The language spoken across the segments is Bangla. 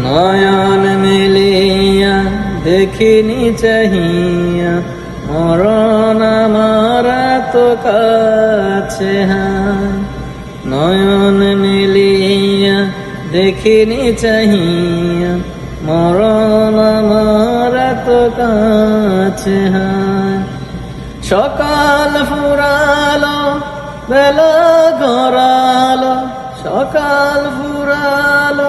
নয়ন মেলিয়া দেখিনি চাহিয়া, মরণ আমার তো কাছে হায়। নয়ন মেলিয়া দেখিনি চাহিয়া, মরণ আমার তো কাছে হায়। সকাল ফুরালো বেলা গড়ালো, সকাল ফুরালো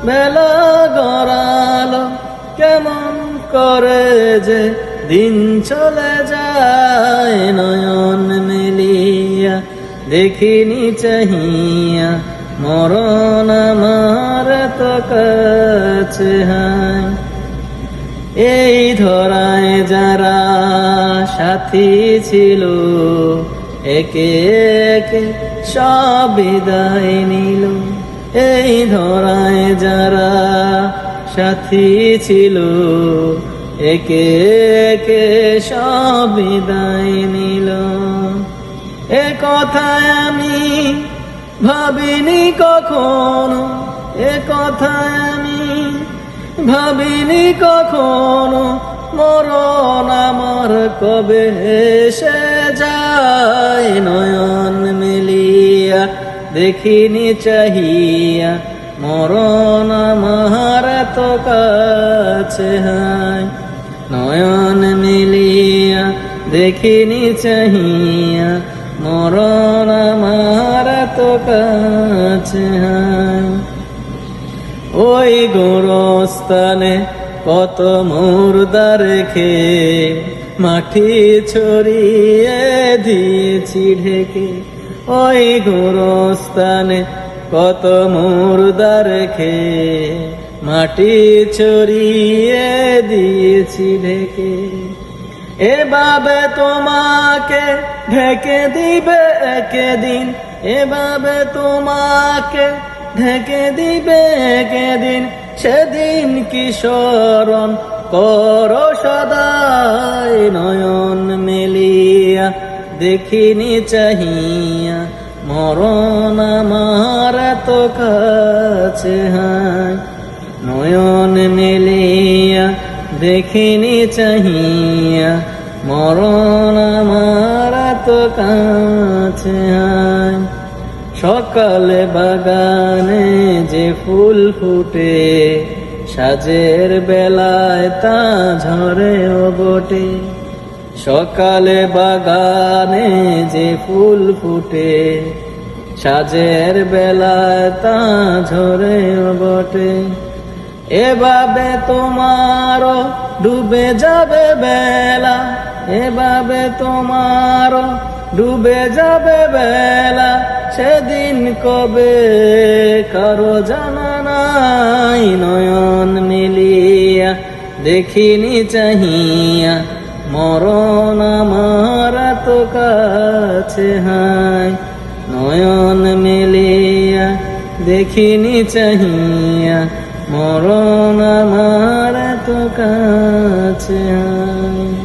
বেলা গড়ালো, কেমন করে যে দিন চলে যায়। নয়ন মেলিয়া দেখিনি চাহিয়া, মরণ আমার তো কাছে হায়। এই ধরায় যারা সাথী ছিল, একে একে সব বিদায় নিল। এই ধরায় যারা সাথী ছিল, একে একে সব বিদায় নিল। এ কথায় আমি ভাবিনি কখনো, এ কথায় আমি ভাবিনি কখনো, মরণ আমার কবে এসে যায়। নয়ন মেলিয়া দেখিনি চাহিয়া, মরণ আমার তো কাছে হায়। নয়ন মেলিয়া দেখিনি চাহিয়া, মরণ আমার তো কাছে হায়। ওই গোরস্থানে কত মুর্দা রেখে, মাটি ছড়িয়ে দিয়েছি ঢেকে। ওই গোরস্থানে কত মুর্দা রেখে, মাটি ছড়িয়ে দিয়েছি ঢেকে। এভাবে তোমাকে ঢেকে দিবে একদিন, এভাবে তোমাকে ঢেকে দিবে একদিন। সেদিন কি স্মরণ করো সদাই। নয়ন মেলিয়া দেখিনি চাহিয়া, মরণ আমার তো কাছে হায়। নয়ন মেলিয়া দেখিনি চাহিয়া, মরণ আমার তো কাছে হায়। সকালে বাগানে যে ফুল ফুটে, সাজের বেলায় তা ঝরে ও বটে। সকালে বাগানে যে ফুল ফুটে, সাজের বেলায় তা ঝরে ও বটে। এভাবে তোমারও ডুবে যাবে বেলা, এভাবে তোমারও ডুবে যাবে বেলা। সেদিন কবে কারো জানা নাই। নয়ন মেলিয়া দেখিনি চাহিয়া, মরণ আমার তো কাছে হায়। নয়ন মেলিয়া দেখিনি চাহিয়া, মরণ আমার তো কাছে হায়।